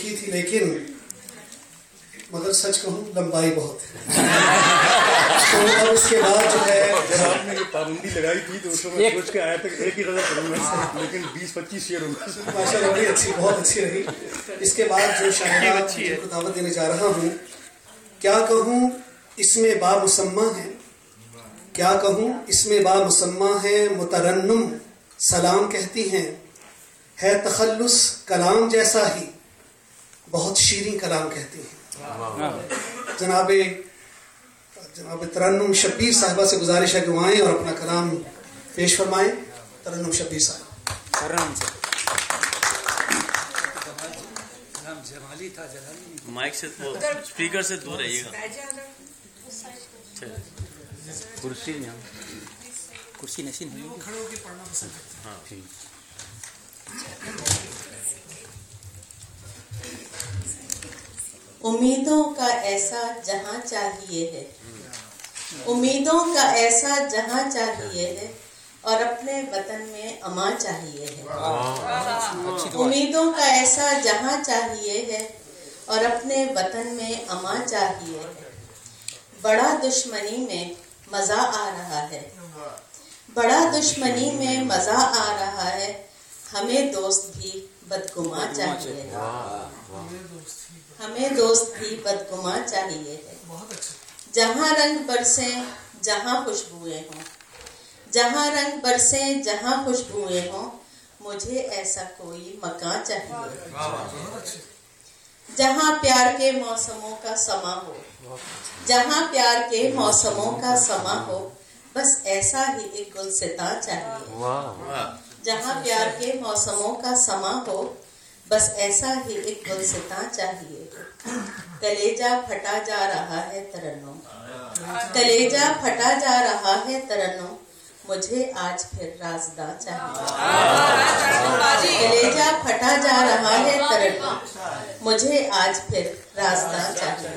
لکھی تھی, لیکن مگر سچ کہوں لمبائی بہت ہے. تو اب اس کے بعد جو ہے جب آپ نے یہ پابندی لگائی تھی تو اس میں سوچ کے آیا تھا کہ ایک ہی غزل پڑھوں گا, لیکن 20-25 شعر ہوگا. ماشاء اللہ بڑی اچھی, بہت اچھی رہی. اس کے بعد جو شاعرہ جن کو دعوت دینے جا رہا ہوں, کیا کہوں اس میں با مسمہ ہے, کیا کہوں اس میں با مسمہ ہے, مترنم سلام کہتی ہیں, ہے تخلص کلام جیسا ہی, بہت شیریں کلام کہتی ہیں. جناب ترنم شبیر صاحبہ سے گزارش ہے کہ وہ آئیں اور اپنا کلام پیش فرمائیں. ترنم شبیر صاحب. مائک سے اسپیکر سے دور رہیے گا. کرسی نشین ہے, کھڑے ہو کے پڑھنا پسند کرتے ہیں. ہاں ٹھیک. امیدوں کا ایسا جہاں چاہیے ہے, امیدوں کا ایسا جہاں چاہیے ہے, اور اپنے وطن میں اما چاہیے ہے. امیدوں کا ایسا جہاں چاہیے ہے, اور اپنے وطن میں اما چاہیے ہے. بڑا دشمنی میں مزہ آ رہا ہے, بڑا دشمنی میں مزہ آ رہا ہے, ہمیں دوست بھی بدگماں چاہیے ہے, ہمیں دوست بھی بدگماں چاہیے ہے. جہاں رنگ برسیں جہاں خوشبوئیں ہوں, جہاں رنگ برسیں جہاں خوشبوئیں ہوں, مجھے ایسا کوئی مکان چاہیے. جہاں پیار کے موسموں کا سما ہو, جہاں پیار کے موسموں کا سما ہو, بس ایسا ہی ایک گلستاں چاہیے. جہاں پیار کے موسموں کا سما ہو, بس ایسا ہی ایک گلستاں چاہیے. کلیجہ پھٹا جا رہا ہے ترنم, کلیجہ پھٹا جا رہا ہے ترنم, مجھے آج پھر رازداں چاہیے. کلیجہ پھٹا جا رہا ہے ترنم, مجھے آج پھر رازداں چاہیے.